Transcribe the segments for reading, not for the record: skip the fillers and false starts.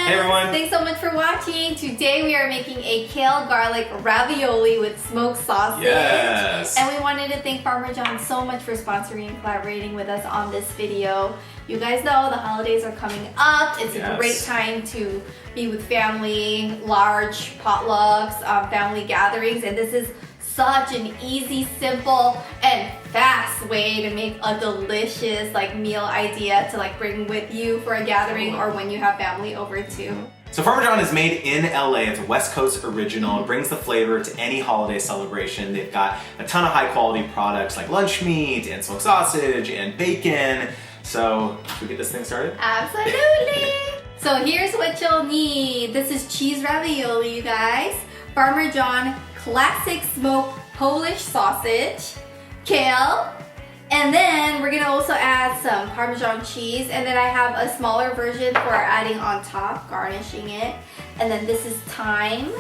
friends! Hey everyone! Thanks so much for watching. Today we are making a kale garlic ravioli with smoked sausage. Yes! And we wanted to thank Parmesan so much for sponsoring and collaborating with us on this video. You guys know the holidays are coming up. It's a great time to be with family, large potlucks, family gatherings, and this is such an easy, simple, and fast way to make a delicious meal idea to bring with you for a gathering or when you have family over too. So Parmesan is made in LA. It's a West Coast original. It brings the flavor to any holiday celebration. They've got a ton of high quality products like lunch meat and smoked sausage and bacon. So should we get this thing started? Absolutely! So here's what you'll need. This is cheese ravioli, you guys. Parmesan classic smoked Polish sausage, kale, and then we're gonna also add some Parmesan cheese, and then I have a smaller version for adding on top, garnishing it. And then this is thyme,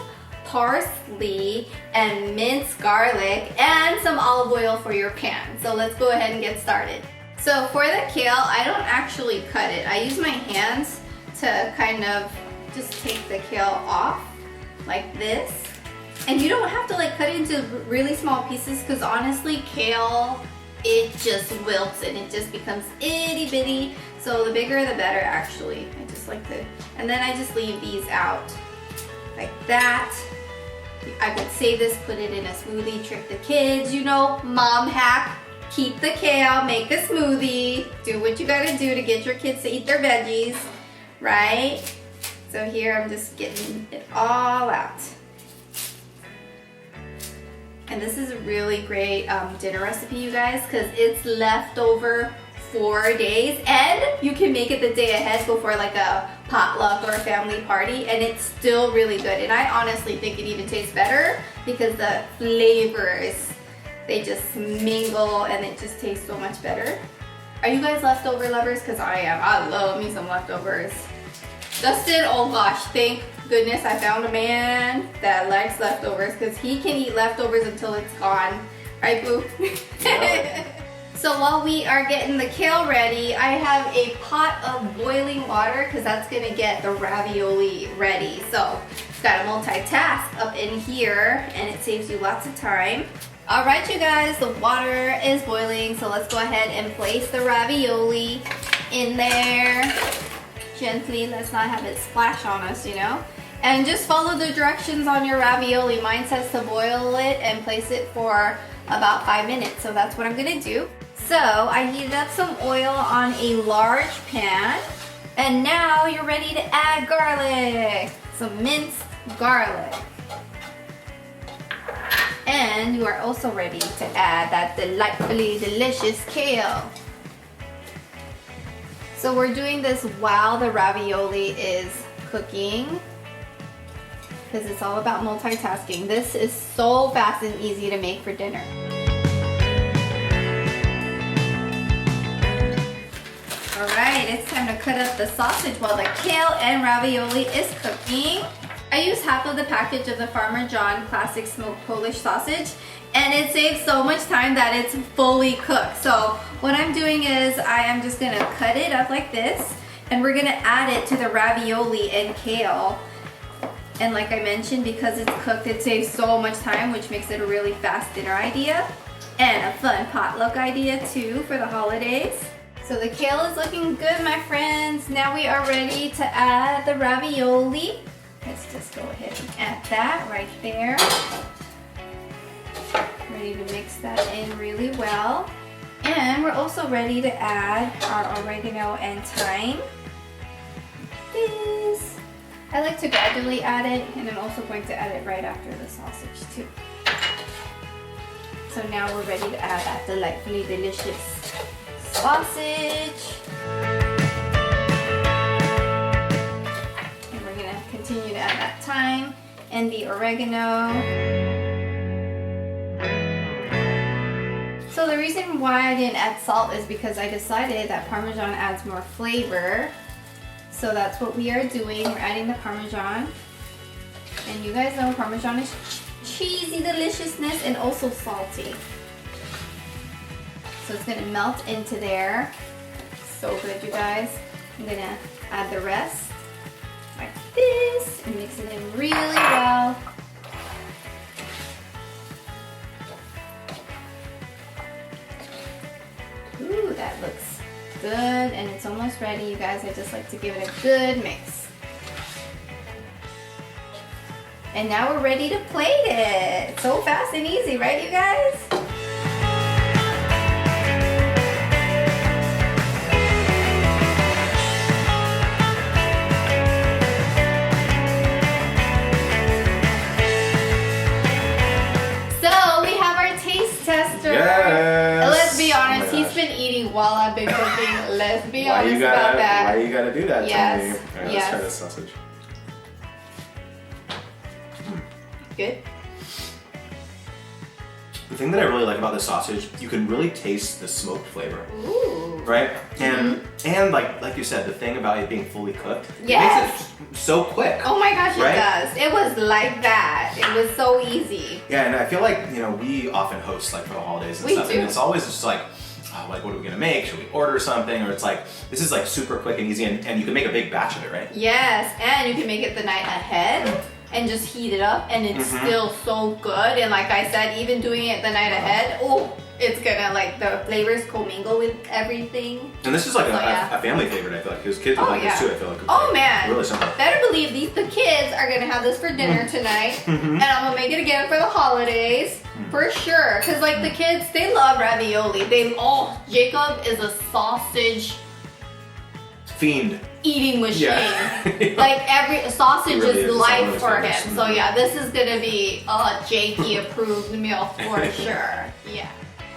parsley, and minced garlic, and some olive oil for your pan. So let's go ahead and get started. So for the kale, I don't actually cut it. I use my hands to kind of just take the kale off like this. And you don't have to cut it into really small pieces because honestly, kale, it just wilts and it just becomes itty bitty. So the bigger the better actually. I just like to, and then I just leave these out like that. I could save this, put it in a smoothie, trick the kids, you know, mom hack. Keep the kale, make a smoothie, do what you gotta do to get your kids to eat their veggies, right? So here I'm just getting it all out. And this is a really great dinner recipe, you guys, because it's leftover 4 days, and you can make it the day ahead before a potluck or a family party, and it's still really good. And I honestly think it even tastes better because the flavors, they just mingle and it just tastes so much better. Are you guys leftover lovers? Because I am. I love me some leftovers. Justin, oh gosh, thank goodness I found a man that likes leftovers because he can eat leftovers until it's gone. Right, boo? Yeah. So while we are getting the kale ready, I have a pot of boiling water because that's gonna get the ravioli ready. So got to multitask up in here and it saves you lots of time. All right, you guys, the water is boiling, so let's go ahead and place the ravioli in there. Gently, let's not have it splash on us, you know? And just follow the directions on your ravioli. Mine says to boil it and place it for about 5 minutes, so that's what I'm gonna do. So I heated up some oil on a large pan, and now you're ready to add garlic. Some minced garlic. And you are also ready to add that delightfully delicious kale. So we're doing this while the ravioli is cooking because it's all about multitasking. This is so fast and easy to make for dinner. All right, it's time to cut up the sausage while the kale and ravioli is cooking. I use half of the package of the Parmesan classic smoked Polish sausage, and it saves so much time that it's fully cooked. So what I'm doing is I am just gonna cut it up like this, and we're gonna add it to the ravioli and kale. And like I mentioned, because it's cooked, it saves so much time, which makes it a really fast dinner idea and a fun potluck idea too for the holidays. So the kale is looking good, my friends. Now we are ready to add the ravioli. Let's just go ahead and add that right there. Ready to mix that in really well. And we're also ready to add our oregano and thyme. This. I like to gradually add it, and I'm also going to add it right after the sausage too. So now we're ready to add that delightfully delicious sausage. Continue to add that thyme and the oregano. So the reason why I didn't add salt is because I decided that Parmesan adds more flavor. So that's what we are doing. We're adding the Parmesan. And you guys know Parmesan is cheesy deliciousness and also salty. So it's gonna melt into there. So good, you guys. I'm gonna add the rest like this and mix it in really well. Ooh, that looks good, and it's almost ready, you guys. I just like to give it a good mix. And now we're ready to plate it. So fast and easy, right, you guys? So we have our taste tester. Yes. And let's be honest, Oh my he's gosh. been eating while I've been cooking. Let's be honest about that. Why you gotta do that Yes, to me? Alright, yes. let's try this sausage. Good. The thing that I really like about this sausage, you can really taste the smoked flavor. Ooh. Right? And like you said, the thing about it being fully cooked, Yes. it makes it so quick. Oh my gosh, Right? it does. It was like that. It was so easy. Yeah, and I feel like, we often host like for the holidays and We stuff, do. and it's always just like, oh, like what are we gonna make? Should we order something? Or it's like, this is like super quick and easy, and you can make a big batch of it, right? Yes, and you can make it the night ahead and just heat it up, and it's still so good. And like I said, even doing it the night ahead, oh, it's gonna like the flavors commingle with everything. And this is like So, yeah. a family favorite, I feel like, because kids would Oh, like yeah. this too, I feel like. It's Oh like man, really simple. better believe the kids are gonna have this for dinner tonight, and I'm gonna make it again for the holidays for sure. Cause like the kids, they love ravioli. Jacob is a sausage Fiend. eating machine. Yeah. Like every sausage He really is is. life It's for one of him. those So yeah, this is gonna be a Jakey approved meal for sure. Yeah.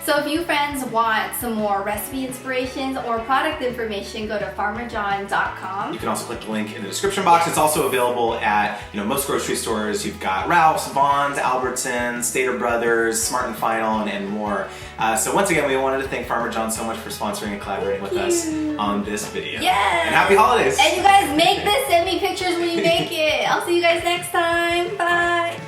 So if you friends want some more recipe inspirations or product information, go to farmerjohn.com. You can also click the link in the description box. It's also available at most grocery stores. You've got Ralph's, Vaughn's, Albertsons, Stater Brothers, Smart and Final, and more. So once again, we wanted to thank Farmer John so much for sponsoring and collaborating with us on this video. Yes. And happy holidays. And you guys make this. Send me pictures when you make it. I'll see you guys next time. Bye.